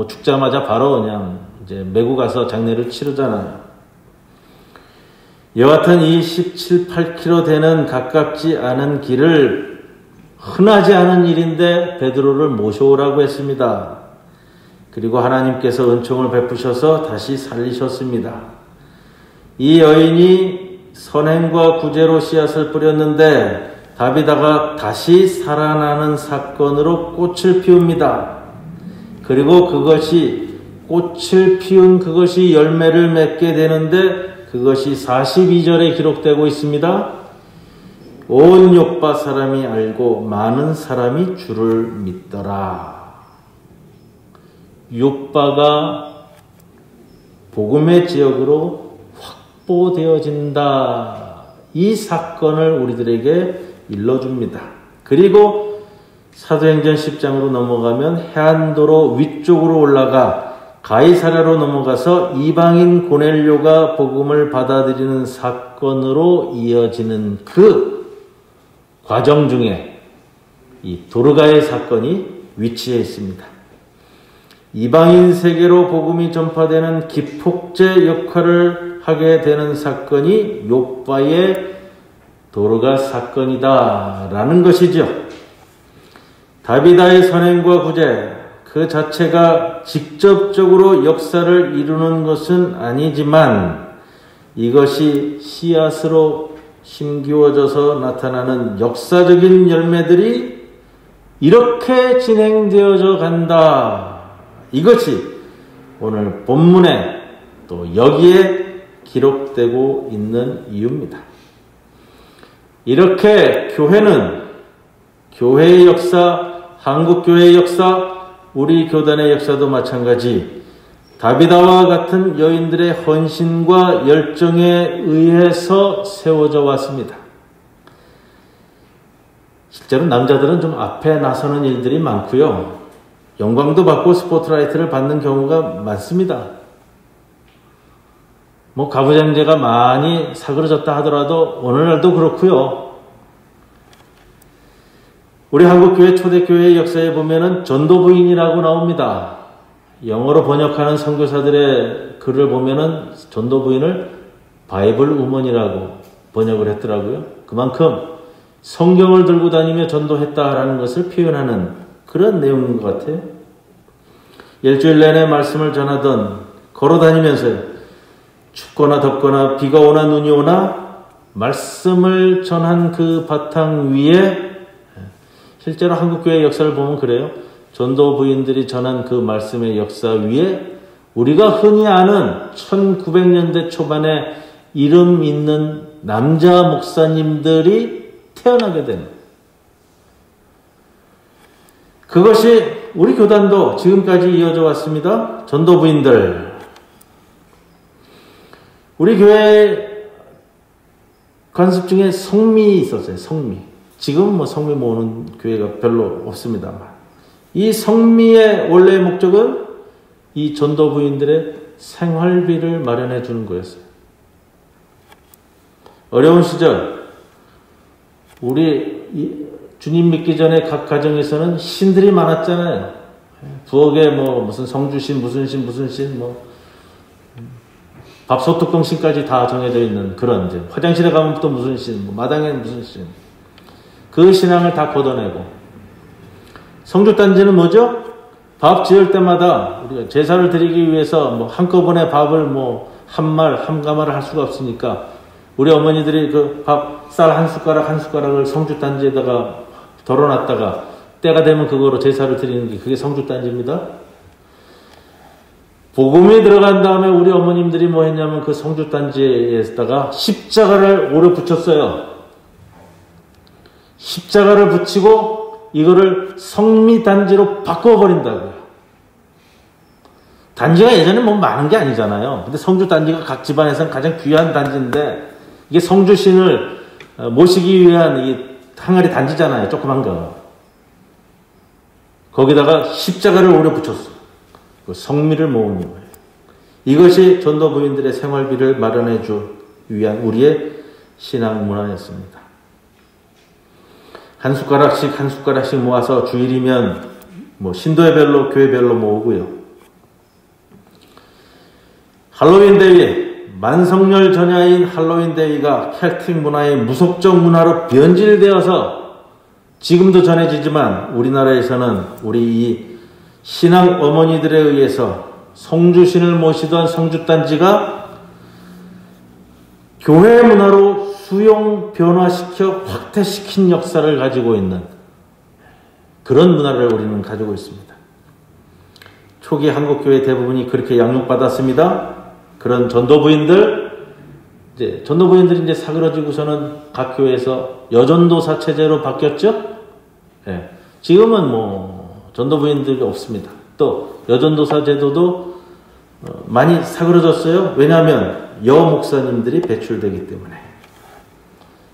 죽자마자 바로 그냥 이제 메고 가서 장례를 치르잖아요. 여하튼 이 17, 8km 되는 가깝지 않은 길을 흔하지 않은 일인데 베드로를 모셔오라고 했습니다. 그리고 하나님께서 은총을 베푸셔서 다시 살리셨습니다. 이 여인이 선행과 구제로 씨앗을 뿌렸는데 다비다가 다시 살아나는 사건으로 꽃을 피웁니다. 그리고 꽃을 피운 그것이 열매를 맺게 되는데 그것이 42절에 기록되고 있습니다. 온 욥바 사람이 알고 많은 사람이 주를 믿더라. 욥바가 복음의 지역으로 확보되어진다. 이 사건을 우리들에게 일러줍니다. 그리고 사도행전 10장으로 넘어가면 해안도로 위쪽으로 올라가 가이사랴로 넘어가서 이방인 고넬료가 복음을 받아들이는 사건으로 이어지는 그 과정 중에 이 도르가의 사건이 위치해 있습니다. 이방인 세계로 복음이 전파되는 기폭제 역할을 하게 되는 사건이 욥바의 도르가 사건이다라는 것이죠. 다비다의 선행과 구제 그 자체가 직접적으로 역사를 이루는 것은 아니지만 이것이 씨앗으로 심기워져서 나타나는 역사적인 열매들이 이렇게 진행되어져 간다. 이것이 오늘 본문에 또 여기에 기록되고 있는 이유입니다. 이렇게 교회의 역사, 한국교회의 역사, 우리 교단의 역사도 마찬가지 다비다와 같은 여인들의 헌신과 열정에 의해서 세워져 왔습니다. 실제로 남자들은 좀 앞에 나서는 일들이 많고요. 영광도 받고 스포트라이트를 받는 경우가 많습니다. 가부장제가 많이 사그러졌다 하더라도 오늘날도 그렇고요. 우리 한국교회 초대교회의 역사에 보면은 전도부인이라고 나옵니다. 영어로 번역하는 선교사들의 글을 보면은 전도부인을 바이블 우먼이라고 번역을 했더라고요. 그만큼 성경을 들고 다니며 전도했다라는 것을 표현하는 그런 내용인 것 같아요. 일주일 내내 말씀을 전하던 걸어다니면서 춥거나 덥거나 비가 오나 눈이 오나 말씀을 전한 그 바탕 위에 실제로 한국교회의 역사를 보면 그래요. 전도 부인들이 전한 그 말씀의 역사 위에 우리가 흔히 아는 1900년대 초반에 이름 있는 남자 목사님들이 태어나게 되는 그것이 우리 교단도 지금까지 이어져 왔습니다. 전도 부인들 우리 교회 관습 중에 성미 있었어요. 성미. 지금 성미 모으는 교회가 별로 없습니다만 이 성미의 원래의 목적은 이 전도 부인들의 생활비를 마련해 주는 거였어요. 어려운 시절 우리 주님 믿기 전에 각 가정에서는 신들이 많았잖아요. 부엌에 무슨 성주신 무슨 신 밥솥뚜껑 신까지 다 정해져 있는 그런 이제 화장실에 가면 또 무슨 신, 마당에는 무슨 신. 그 신앙을 다 걷어내고 성주단지는 뭐죠? 밥 지을 때마다 우리가 제사를 드리기 위해서 한꺼번에 밥을 한 가마를 할 수가 없으니까 우리 어머니들이 그 쌀 한 숟가락을 성주단지에다가 덜어놨다가 때가 되면 그거로 제사를 드리는 게 그게 성주단지입니다. 복음이 들어간 다음에 우리 어머님들이 뭐 했냐면 그 성주단지에다가 십자가를 오래 붙였어요. 십자가를 붙이고 이거를 성미단지로 바꿔버린다고요. 단지가 예전에 많은 게 아니잖아요. 근데 성주단지가 각 집안에서는 가장 귀한 단지인데 이게 성주신을 모시기 위한 이 항아리 단지잖아요. 조그만 거. 거기다가 십자가를 오래 붙였어. 성미를 모으는 거예요. 이것이 전도 부인들의 생활비를 마련해 주 위한 우리의 신앙 문화였습니다. 한 숟가락씩 모아서 주일이면 신도회별로 교회별로 모으고요. 할로윈 데이, 만성열 전야인 할로윈 데이가 켈틱 문화의 무속적 문화로 변질되어서 지금도 전해지지만 우리나라에서는 우리 이 신앙 어머니들에 의해서 성주신을 모시던 성주단지가 교회 문화로 수용 변화시켜 확대시킨 역사를 가지고 있는 그런 문화를 우리는 가지고 있습니다. 초기 한국교회 대부분이 그렇게 양육받았습니다. 그런 전도부인들이 이제 사그러지고서는 각 교회에서 여전도사 체제로 바뀌었죠. 네. 지금은 전도부인들이 없습니다. 또 여전도사 제도도 많이 사그러졌어요. 왜냐하면 여목사님들이 배출되기 때문에.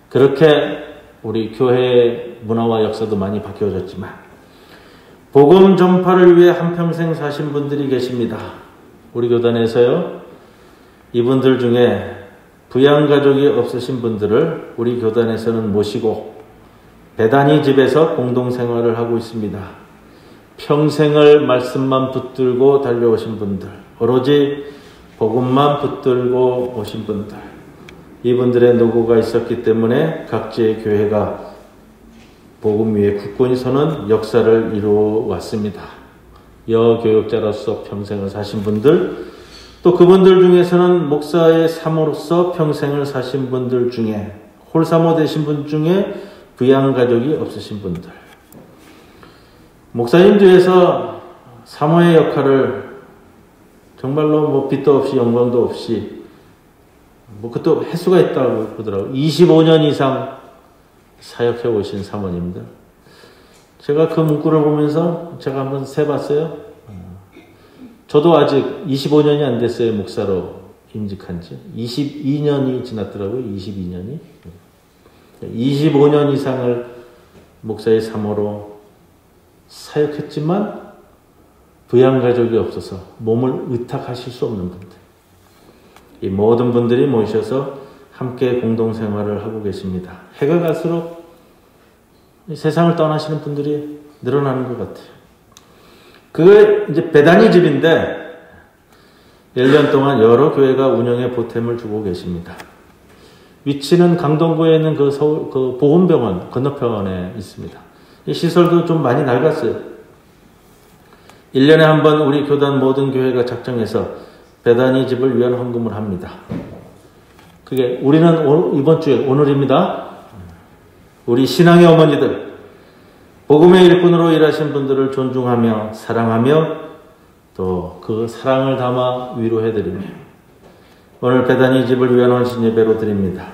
그렇게 우리 교회 문화와 역사도 많이 바뀌어졌지만 복음 전파를 위해 한평생 사신 분들이 계십니다. 우리 교단에서요. 이분들 중에 부양가족이 없으신 분들을 우리 교단에서는 모시고 배단위 집에서 공동생활을 하고 있습니다. 평생을 말씀만 붙들고 달려오신 분들, 오로지 복음만 붙들고 오신 분들, 이분들의 노고가 있었기 때문에 각지의 교회가 복음 위에 굳건히 서는 역사를 이루어 왔습니다. 여교육자로서 평생을 사신 분들, 또 그분들 중에서는 목사의 사모로서 평생을 사신 분들 중에, 홀사모 되신 분 중에 부양가족이 없으신 분들, 목사님 뒤에서 사모의 역할을 정말로 빛도 없이 영광도 없이 그것도 횟수가 있다고 그러더라고요. 25년 이상 사역해 오신 사모님들. 제가 그 문구를 보면서 제가 한번 세봤어요. 저도 아직 25년이 안 됐어요. 목사로 임직한 지. 22년이 지났더라고요. 22년이. 25년 이상을 목사의 사모로 사역했지만 부양가족이 없어서 몸을 의탁하실 수 없는 분들. 이 모든 분들이 모이셔서 함께 공동생활을 하고 계십니다. 해가 갈수록 세상을 떠나시는 분들이 늘어나는 것 같아요. 그게 이제 베다니 집인데 1년 동안 여러 교회가 운영에 보탬을 주고 계십니다. 위치는 강동구에 있는 그 서울 그 보건병원 건너편에 있습니다. 이 시설도 좀 많이 낡았어요. 1년에 한 번 우리 교단 모든 교회가 작정해서 베다니 집을 위한 헌금을 합니다. 그게 우리는 이번 주에 오늘입니다. 우리 신앙의 어머니들, 복음의 일꾼으로 일하신 분들을 존중하며 사랑하며 또 그 사랑을 담아 위로해드리며 오늘 베다니 집을 위한 헌신 예배로 드립니다.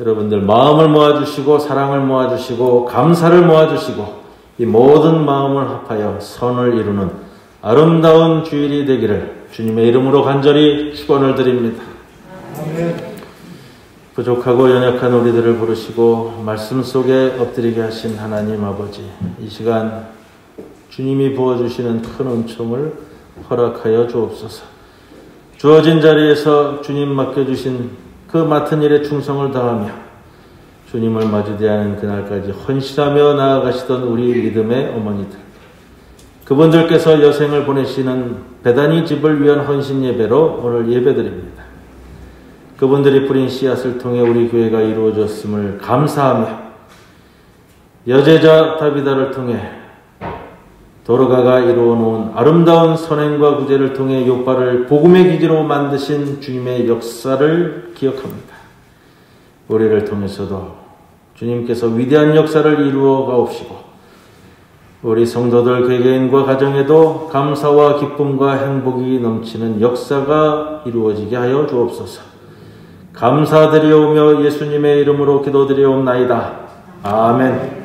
여러분들 마음을 모아주시고 사랑을 모아주시고 감사를 모아주시고 이 모든 마음을 합하여 선을 이루는 아름다운 주일이 되기를 주님의 이름으로 간절히 축원을 드립니다. 부족하고 연약한 우리들을 부르시고 말씀 속에 엎드리게 하신 하나님 아버지, 이 시간 주님이 부어주시는 큰 은총을 허락하여 주옵소서. 주어진 자리에서 주님 맡겨주신 그 맡은 일에 충성을 다하며 주님을 마주대하는 그날까지 헌신하며 나아가시던 우리 믿음의 어머니들, 그분들께서 여생을 보내시는 베다니 집을 위한 헌신 예배로 오늘 예배드립니다. 그분들이 뿌린 씨앗을 통해 우리 교회가 이루어졌음을 감사하며 여제자 다비다를 통해 도르가가 이루어놓은 아름다운 선행과 구제를 통해 요바를 복음의 기지로 만드신 주님의 역사를 기억합니다. 우리를 통해서도 주님께서 위대한 역사를 이루어 가옵시고 우리 성도들 개개인과 가정에도 감사와 기쁨과 행복이 넘치는 역사가 이루어지게 하여 주옵소서. 감사드리오며 예수님의 이름으로 기도드리옵나이다. 아멘.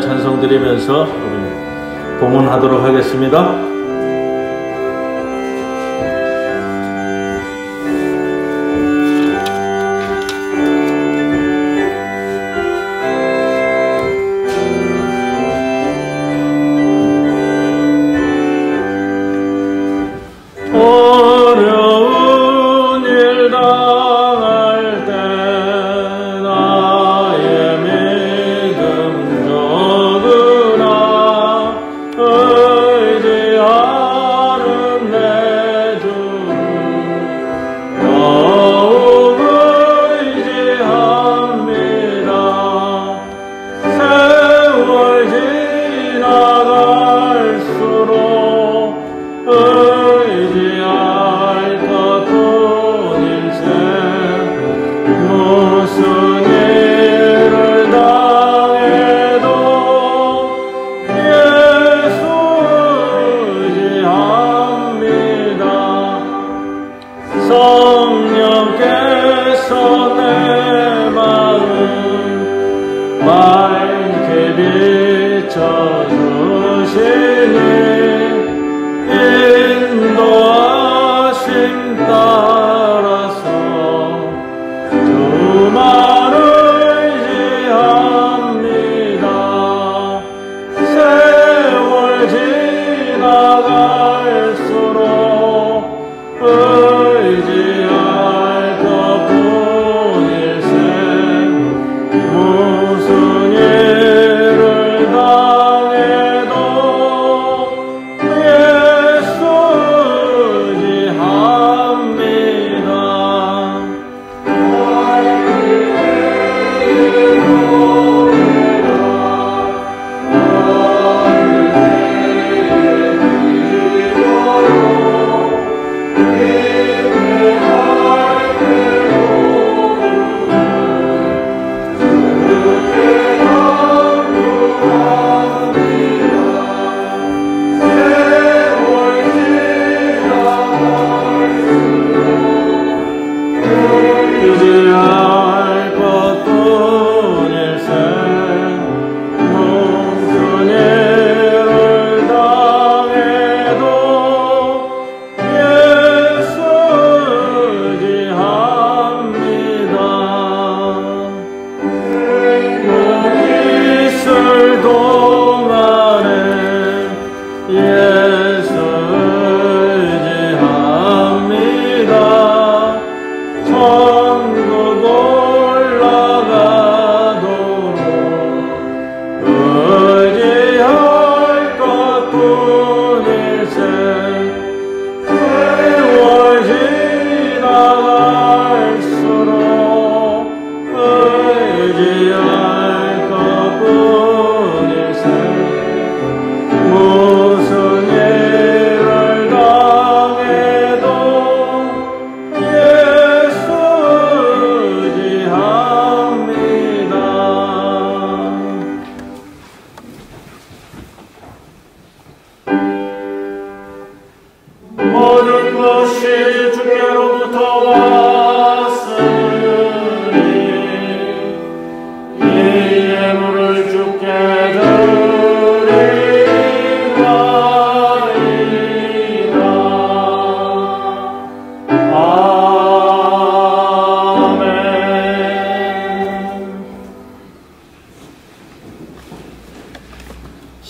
찬송 드리면서 우리 봉헌하도록 하겠습니다. 의지하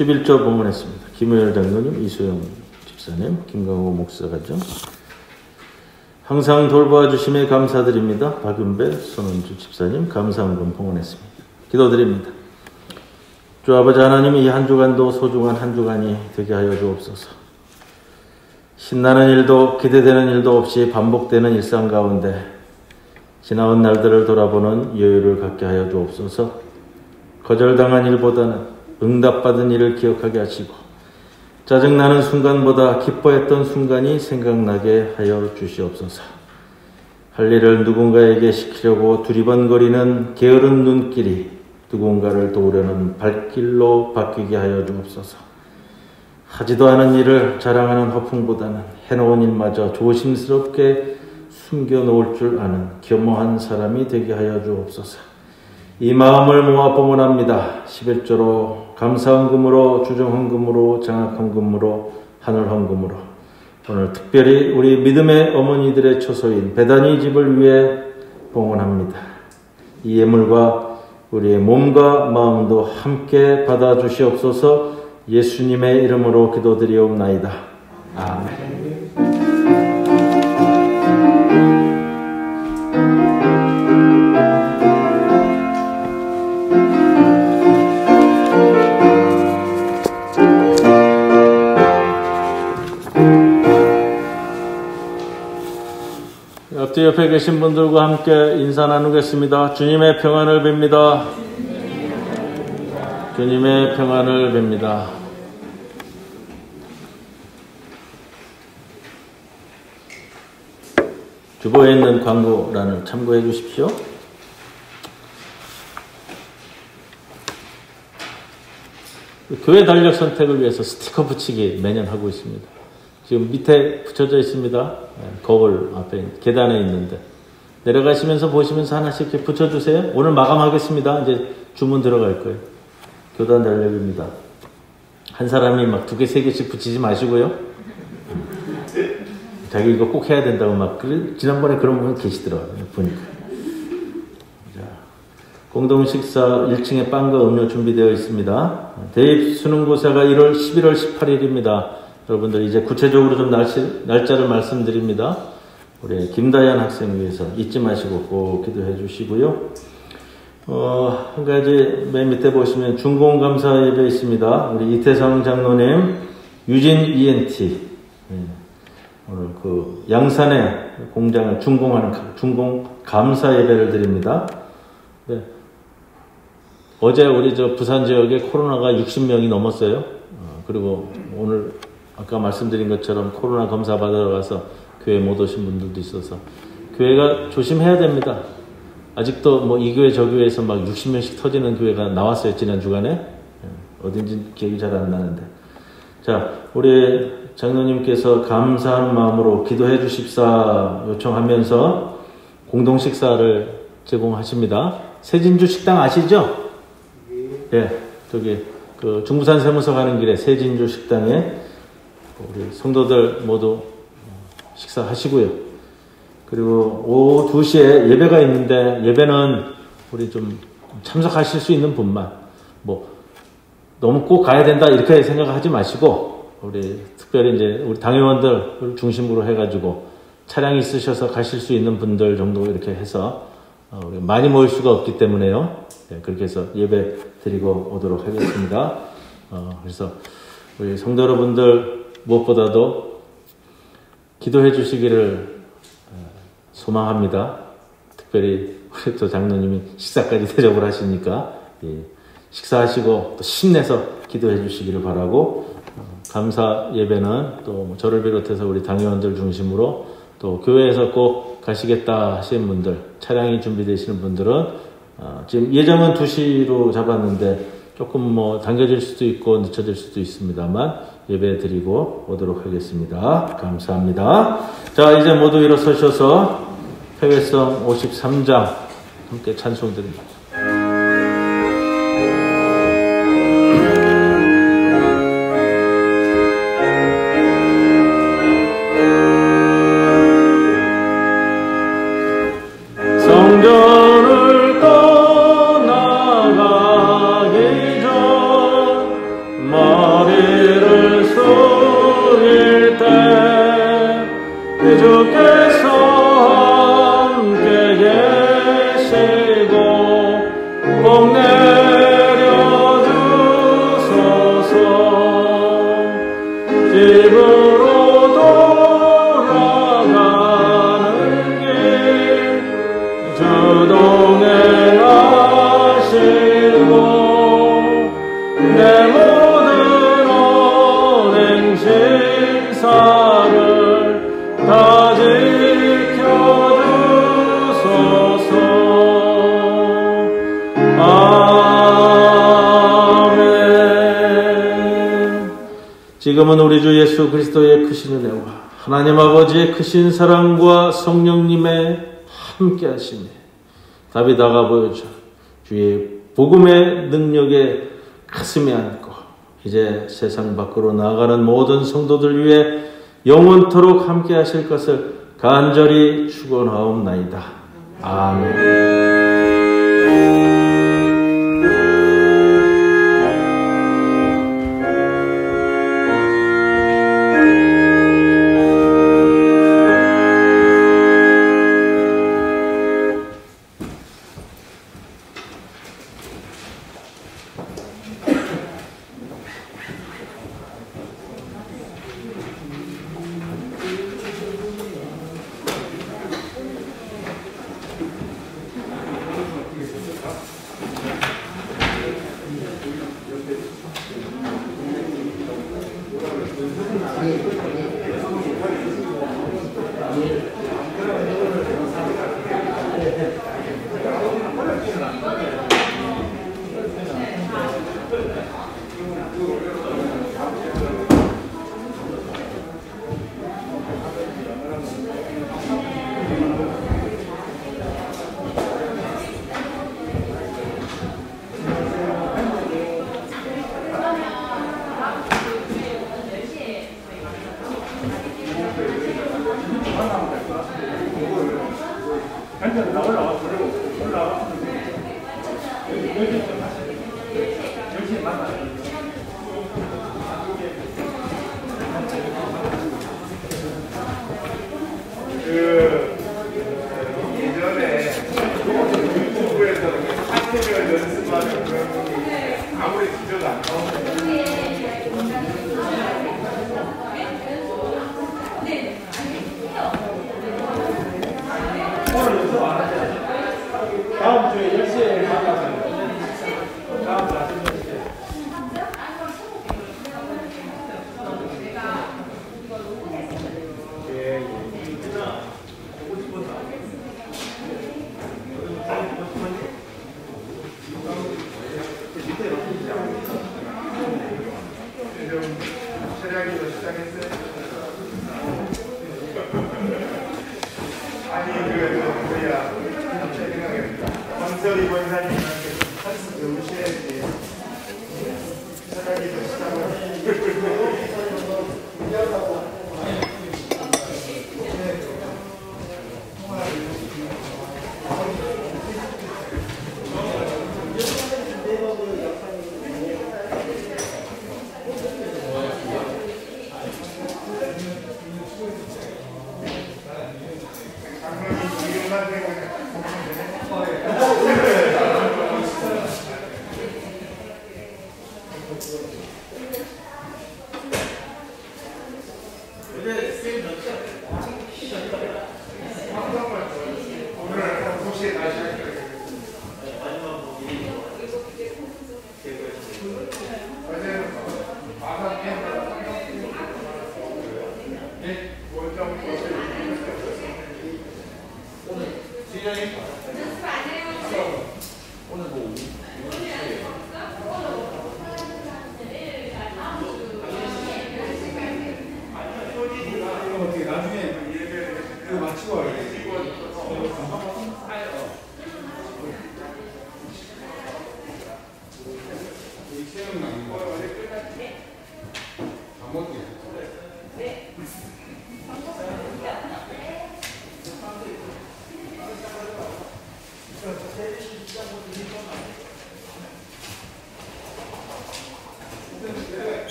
11조 봉헌했습니다. 김효열 장로님, 이수영 집사님, 김강호 목사가죠. 항상 돌보아 주심에 감사드립니다. 박윤배, 손은주 집사님, 감사헌금 봉헌했습니다. 기도드립니다. 주 아버지 하나님, 이 한 주간도 소중한 한 주간이 되게 하여 주옵소서. 신나는 일도 기대되는 일도 없이 반복되는 일상 가운데 지나온 날들을 돌아보는 여유를 갖게 하여 주옵소서. 거절당한 일보다는 응답받은 일을 기억하게 하시고 짜증나는 순간보다 기뻐했던 순간이 생각나게 하여 주시옵소서. 할 일을 누군가에게 시키려고 두리번거리는 게으른 눈길이 누군가를 도우려는 발길로 바뀌게 하여 주옵소서. 하지도 않은 일을 자랑하는 허풍보다는 해놓은 일마저 조심스럽게 숨겨놓을 줄 아는 겸허한 사람이 되게 하여 주옵소서. 이 마음을 모아 봉헌합니다. 11조로 감사헌금으로 주정헌금으로 장학헌금으로 하늘헌금으로 오늘 특별히 우리 믿음의 어머니들의 처소인 베다니 집을 위해 봉헌합니다. 이 예물과 우리의 몸과 마음도 함께 받아주시옵소서. 예수님의 이름으로 기도드리옵나이다. 아멘. 옆에 계신 분들과 함께 인사 나누겠습니다. 주님의 평안을 빕니다. 주님의 평안을 빕니다. 주보에 있는 광고란을 참고해 주십시오. 교회 달력 선택을 위해서 스티커 붙이기 매년 하고 있습니다. 지금 밑에 붙여져 있습니다. 거울 앞에 계단에 있는데 내려가시면서 보시면서 하나씩 이렇게 붙여주세요. 오늘 마감하겠습니다. 이제 주문 들어갈 거예요. 교단 달력입니다. 한 사람이 막 2개, 3개씩 붙이지 마시고요. 자기 이거 꼭 해야 된다고 막 지난번에 그런 분 계시더라고요. 보니까. 자, 공동 식사 1층에 빵과 음료 준비되어 있습니다. 대입 수능고사가 11월 18일입니다. 여러분들 이제 구체적으로 좀 날짜를 말씀드립니다. 우리 김다연 학생 위해서 잊지 마시고 꼭 기도해 주시고요. 한 가지 맨 밑에 보시면 중공감사 예배 있습니다. 우리 이태성 장로님, 유진 ENT 오늘 그 양산에 공장을 준공하는 중공 감사 예배를 드립니다. 네. 어제 우리 저 부산 지역에 코로나가 60명이 넘었어요. 그리고 오늘 아까 말씀드린 것처럼 코로나 검사 받으러 가서 교회 못 오신 분들도 있어서 교회가 조심해야 됩니다. 아직도 뭐 이 교회 저 교회에서 막 60명씩 터지는 교회가 나왔어요. 지난 주간에. 어딘지 기억이 잘 안 나는데. 자, 우리 장로님께서 감사하는 마음으로 기도해 주십사 요청하면서 공동 식사를 제공하십니다. 세진주 식당 아시죠? 예, 저기 그 중부산 세무서 가는 길에 세진주 식당에 우리 성도들 모두 식사하시고요. 그리고 오후 2시에 예배가 있는데 예배는 우리 좀 참석하실 수 있는 분만 뭐 너무 꼭 가야 된다 이렇게 생각하지 마시고 우리 특별히 이제 우리 당회원들 중심으로 해가지고 차량이 있으셔서 가실 수 있는 분들 정도 이렇게 해서 우리 많이 모일 수가 없기 때문에요. 네, 그렇게 해서 예배 드리고 오도록 하겠습니다. 그래서 우리 성도 여러분들 무엇보다도 기도해 주시기를 소망합니다. 특별히 우리 또 장로님이 식사까지 대접을 하시니까 식사하시고 또 힘내서 기도해 주시기를 바라고 감사 예배는 또 저를 비롯해서 우리 당회원들 중심으로 또 교회에서 꼭 가시겠다 하시는 분들 차량이 준비되시는 분들은 지금 예정은 2시로 잡았는데 조금 뭐 당겨질 수도 있고 늦춰질 수도 있습니다만 예배 드리고 오도록 하겠습니다. 감사합니다. 자, 이제 모두 일어서셔서 회개성 53장 함께 찬송 드립니다. 성전을 떠나가기 전 집으로 돌아가는 길 주 동행하시고 내 모든 언행 신사를 다 지켜주소서. 아멘. 지금은 우리 주 예수 그리스도의 크신 은혜와 하나님 아버지의 크신 사랑과 성령님의 함께 하심에 다비다가 보여준 주의 복음의 능력에 가슴에 안고 이제 세상 밖으로 나아가는 모든 성도들 위해 영원토록 함께 하실 것을 간절히 축원하옵나이다. 아멘. 예전에 유튜브에서 사태를 연습하는 그런 분이 아무리 지저도 안 나오는데 오늘 연습 안 하세요? 다음 주에 10시에 만나서 다음 주 아침 10시에 철야기도 시작했어요. 아니 뭐야 권설이 권사님한테 한숨 배우셔야지. 철야기도 시작을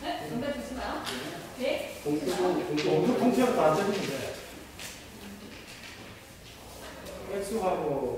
네? 응답 주시나요? 네? 통째로 다 드리는데 액수하고